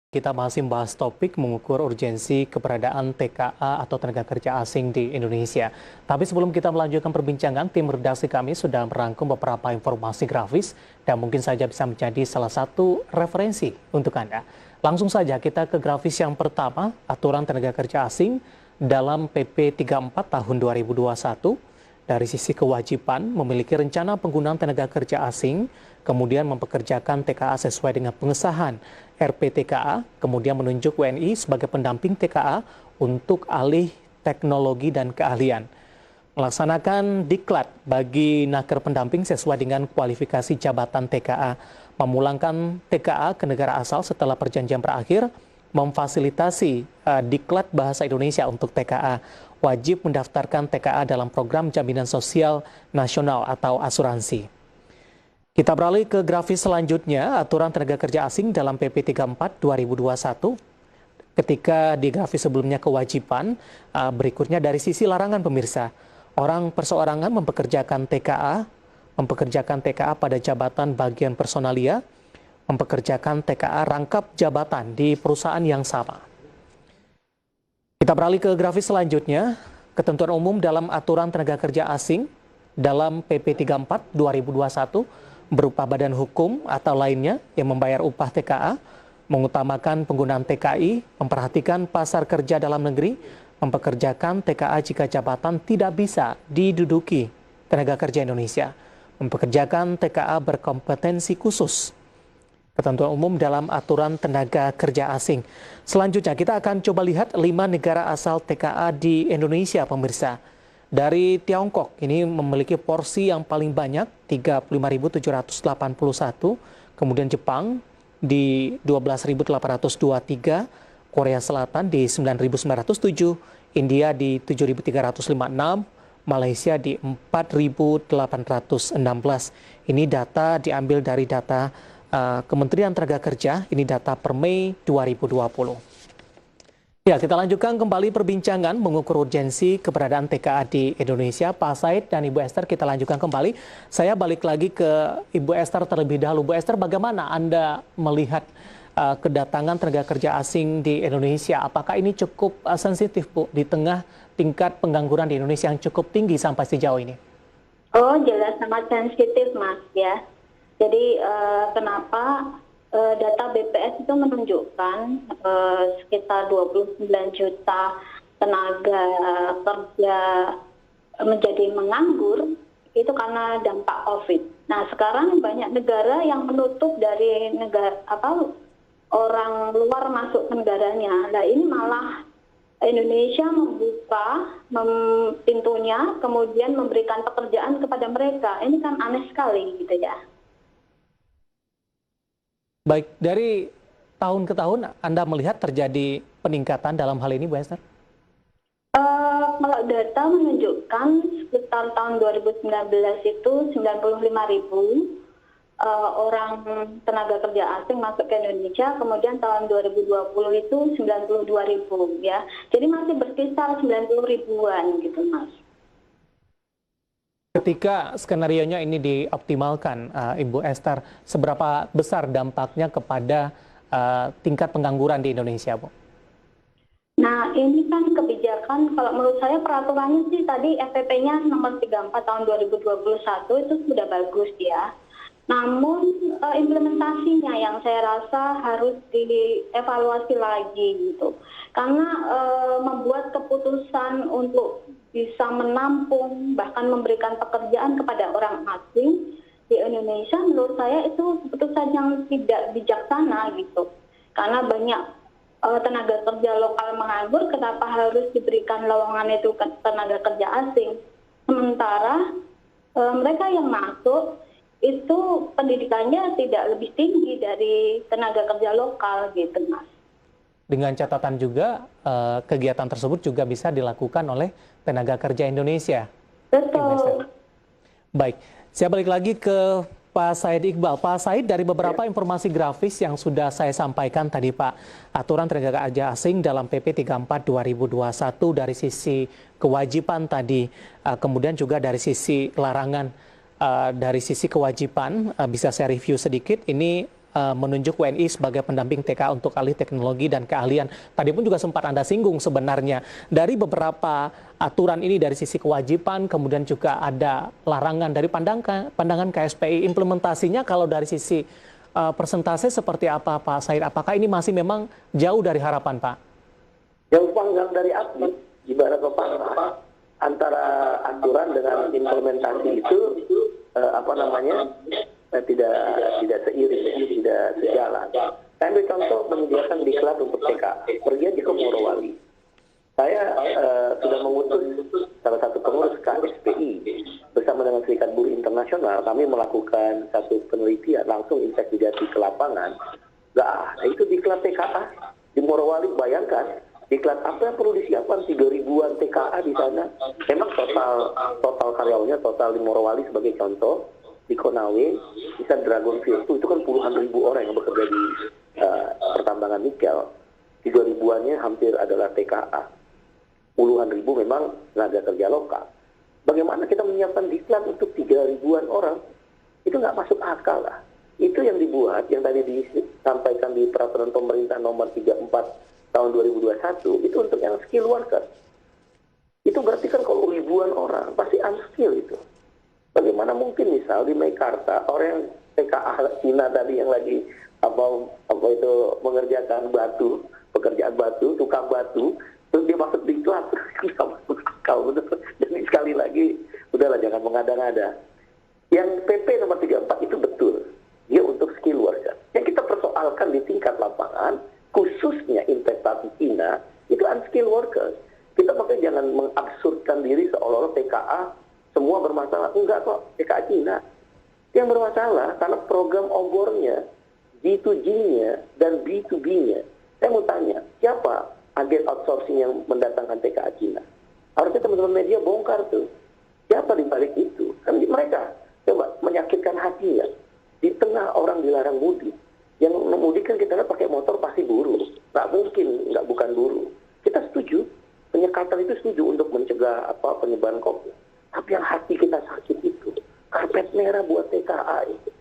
Kita masih membahas topik mengukur urgensi keberadaan TKA atau tenaga kerja asing di Indonesia. Tapi sebelum kita melanjutkan perbincangan, tim redaksi kami sudah merangkum beberapa informasi grafis dan mungkin saja bisa menjadi salah satu referensi untuk Anda. Langsung saja kita ke grafis yang pertama, aturan tenaga kerja asing dalam PP 34 tahun 2021. Dari sisi kewajiban memiliki rencana penggunaan tenaga kerja asing, kemudian mempekerjakan TKA sesuai dengan pengesahan RPTKA, kemudian menunjuk WNI sebagai pendamping TKA untuk alih teknologi dan keahlian. Melaksanakan diklat bagi naker pendamping sesuai dengan kualifikasi jabatan TKA, memulangkan TKA ke negara asal setelah perjanjian berakhir, memfasilitasi diklat bahasa Indonesia untuk TKA, wajib mendaftarkan TKA dalam program jaminan sosial nasional atau asuransi. Kita beralih ke grafis selanjutnya, aturan tenaga kerja asing dalam PP 34 2021. Ketika di grafis sebelumnya kewajiban, berikutnya dari sisi larangan pemirsa. Orang perseorangan mempekerjakan TKA pada jabatan bagian personalia, mempekerjakan TKA rangkap jabatan di perusahaan yang sama. Kita beralih ke grafis selanjutnya, ketentuan umum dalam aturan tenaga kerja asing dalam PP 34 2021 berupa badan hukum atau lainnya yang membayar upah TKA, mengutamakan penggunaan TKI, memperhatikan pasar kerja dalam negeri, mempekerjakan TKA jika jabatan tidak bisa diduduki tenaga kerja Indonesia, mempekerjakan TKA berkompetensi khusus. Ketentuan umum dalam aturan tenaga kerja asing. Selanjutnya kita akan coba lihat 5 negara asal TKA di Indonesia, pemirsa. Dari Tiongkok, ini memiliki porsi yang paling banyak, 35.781. Kemudian Jepang di 12.823, Korea Selatan di 9.907, India di 7.356, Malaysia di 4.816. Ini data diambil dari data Kementerian Tenaga Kerja, ini data per Mei 2020. Ya, kita lanjutkan kembali perbincangan mengukur urgensi keberadaan TKA di Indonesia. Pak Said dan Ibu Esther, kita lanjutkan kembali. Saya balik lagi ke Ibu Esther terlebih dahulu. Bu Esther, bagaimana Anda melihat kedatangan tenaga kerja asing di Indonesia? Apakah ini cukup sensitif, Bu, di tengah tingkat pengangguran di Indonesia yang cukup tinggi sampai sejauh ini? Oh, jelas sangat sensitif, Mas, ya. Jadi kenapa data BPS itu menunjukkan sekitar 29 juta tenaga kerja menjadi menganggur itu karena dampak COVID. Nah, sekarang banyak negara yang menutup dari orang luar masuk ke negaranya. Nah, ini malah Indonesia membuka pintunya, kemudian memberikan pekerjaan kepada mereka. Ini kan aneh sekali, gitu ya. Baik, dari tahun ke tahun Anda melihat terjadi peningkatan dalam hal ini, Bu Esther? Kalau data menunjukkan sekitar tahun 2019 itu 95.000 orang tenaga kerja asing masuk ke Indonesia, kemudian tahun 2020 itu 92.000 ya. Jadi masih berkisar 90 ribuan gitu, Mas. Ketika skenarionya ini dioptimalkan, Ibu Esther, seberapa besar dampaknya kepada tingkat pengangguran di Indonesia, Bu? Nah, ini kan kebijakan, kalau menurut saya peraturannya sih tadi FPP-nya nomor 34 tahun 2021 itu sudah bagus ya. Namun implementasinya yang saya rasa harus dievaluasi lagi gitu. Karena membuat keputusan untuk bisa menampung bahkan memberikan pekerjaan kepada orang asing di Indonesia, menurut saya itu keputusan yang tidak bijaksana gitu. Karena banyak tenaga kerja lokal menganggur, kenapa harus diberikan lowongan itu ke tenaga kerja asing? Sementara mereka yang masuk itu pendidikannya tidak lebih tinggi dari tenaga kerja lokal gitu, Mas. Dengan catatan juga kegiatan tersebut juga bisa dilakukan oleh tenaga kerja Indonesia. Betul. Baik, saya balik lagi ke Pak Said Iqbal. Pak Said, dari beberapa informasi grafis yang sudah saya sampaikan tadi, Pak, aturan tenaga kerja asing dalam PP 34 2021 dari sisi kewajiban tadi, kemudian juga dari sisi larangan, dari sisi kewajiban, bisa saya review sedikit. Ini menunjuk WNI sebagai pendamping TKA untuk alih teknologi dan keahlian. Tadi pun juga sempat Anda singgung sebenarnya. Dari beberapa aturan ini dari sisi kewajiban, kemudian juga ada larangan dari pandangan KSPI. Implementasinya kalau dari sisi persentase seperti apa Pak Said? Apakah ini masih memang jauh dari harapan Pak? Yang panggang dari api, ibarat pepatah, antara aturan dengan implementasi itu tidak seiring, tidak sejalan. Saya ambil contoh menyediakan diklat untuk TKA. Pergi aja ke Morowali. Saya sudah mengutus salah satu pengurus KSPI bersama dengan Serikat Buruh Internasional. Kami melakukan satu penelitian, langsung investigasi ke lapangan. Itu diklat TKA di Morowali. Bayangkan, diklat apa yang perlu disiapkan 3.000-an TKA di sana. Memang total karyawannya, total di Morowali sebagai contoh, di Konawe, bisa Dragon Field itu kan puluhan ribu orang yang bekerja di pertambangan nikel. 3.000-annya hampir adalah TKA. Puluhan ribu memang tenaga kerja lokal. Bagaimana kita menyiapkan diklat untuk 3.000-an orang? Itu nggak masuk akal lah. Itu yang dibuat, yang tadi disampaikan di peraturan pemerintah nomor 34 tahun 2021, itu untuk yang skill worker. Itu berarti kan kalau ribuan orang, pasti unskill itu. Bagaimana mungkin misal di Meikarta, orang yang TKA Cina tadi yang lagi mengerjakan batu, pekerjaan batu, tukang batu, terus dia masuk diklat, nggak masuk akal, betul. Jadi sekali lagi, udahlah jangan mengada-ngada. Yang PP nomor 34 itu betul, dia untuk skill worker. Yang kita persoalkan di tingkat lapangan, khususnya investasi Cina, itu unskilled workers. Kita makanya jangan mengabsurdkan diri seolah-olah TKA semua bermasalah. Enggak kok, TKA Cina. Yang bermasalah karena program obornya, G2G-nya, dan B2B-nya. Saya mau tanya, siapa agen outsourcing yang mendatangkan TKA Cina? Harusnya teman-teman media bongkar tuh. Siapa di balik itu? Kan mereka coba menyakitkan hatinya. Di tengah orang dilarang mudik. Yang mudik kan kita lihat pakai motor pasti buruh. Nggak mungkin nggak bukan buruh. Kita setuju, penyekatan itu setuju untuk mencegah penyebaran COVID. Tapi yang hati kita sakit itu, karpet merah buat TKA itu.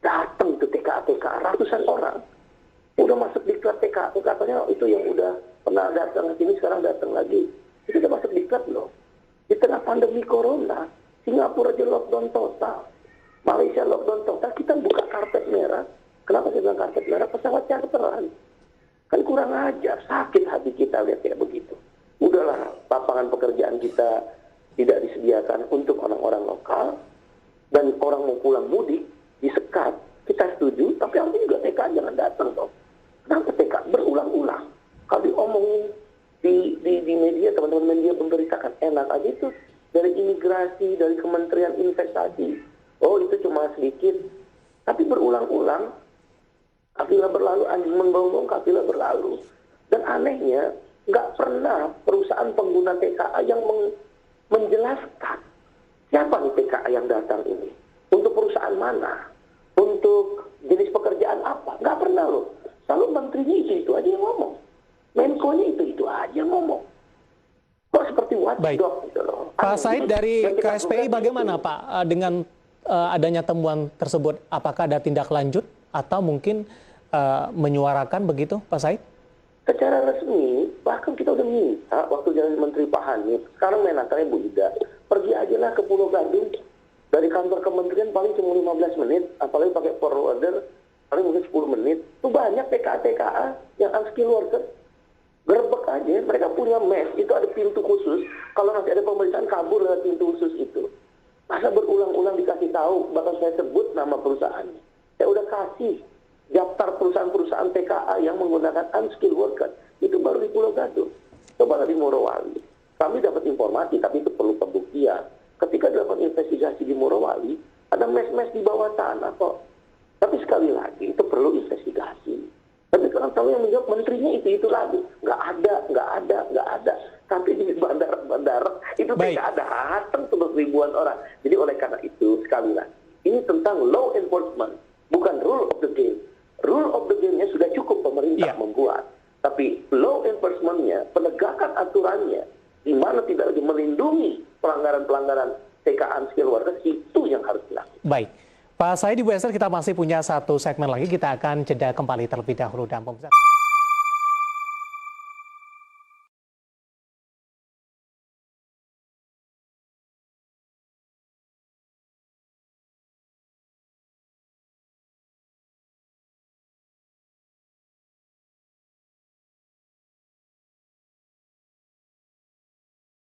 Datang tuh TKA ratusan orang. Udah masuk diklat TKA, katanya itu yang udah pernah datang ke sini sekarang datang lagi. Itu udah masuk diklat loh. Di tengah pandemi corona, Singapura aja lockdown total. Malaysia lockdown total, kita buka karpet merah. Kenapa saya bilang karpet merah? Pesawat charteran. Kan kurang ajar, sakit hati kita lihat kayak begitu. Udahlah, lapangan pekerjaan kita tidak disediakan untuk orang-orang lokal, dan orang mau pulang mudik, disekat, kita setuju, tapi harusnya juga TKA jangan datang dong. Kenapa TKA berulang-ulang? Kalau diomongin di media, teman-teman media memberitakan, enak aja itu dari imigrasi, dari Kementerian Investasi. Oh itu cuma sedikit, tapi berulang-ulang, kafilah berlalu, anjing menggonggong, kafilah berlalu. Dan anehnya, nggak pernah perusahaan pengguna TKA yang menjelaskan siapa nih TKA yang datang ini, untuk perusahaan mana, untuk jenis pekerjaan apa, nggak pernah loh. Selalu menterinya itu aja yang ngomong, Menko-nya itu aja yang ngomong. Kok seperti watchdog gitu loh. Pak Said dari KSPI bagaimana Pak dengan adanya temuan tersebut? Apakah ada tindak lanjut atau mungkin menyuarakan begitu Pak Said? Secara resmi, bahkan kita udah minta waktu jadi Menteri Pak Hanif, sekarang menakernya Bu Ida, pergi aja lah ke Pulau Gadung, dari kantor kementerian paling cuma 15 menit, apalagi pakai forwarder, paling mungkin 10 menit, itu banyak TKA yang unskilled worker, gerbek aja, mereka punya mes, itu ada pintu khusus, kalau nanti ada pemeriksaan kabur lewat pintu khusus itu. Masa berulang-ulang dikasih tahu, bahkan saya sebut nama perusahaannya. Saya udah kasih daftar perusahaan-perusahaan TKA yang menggunakan unskilled worker, itu baru di Pulau Gadung. Coba di Morowali. Kami dapat informasi, tapi itu perlu pembuktian. Ketika dilakukan investigasi di Morowali, ada mes-mes di bawah tanah kok. Tapi sekali lagi, itu perlu investigasi. Tapi kalau tahu yang menjawab menterinya itu lagi. Nggak ada. Tapi di bandara-bandara, itu tidak ada datang untuk ribuan orang. Jadi oleh karena itu, sekali lagi, ini tentang law enforcement, bukan rule of the game. Rule of the game-nya sudah cukup pemerintah membuat. Tapi law enforcement-nya, penegakan aturannya, di mana tidak lagi melindungi pelanggaran-pelanggaran TKA unskilled workers, itu yang harus dilakukan. Baik. Pak Said, Bu Esther, kita masih punya satu segmen lagi. Kita akan jeda kembali terlebih dahulu dan pemirsa.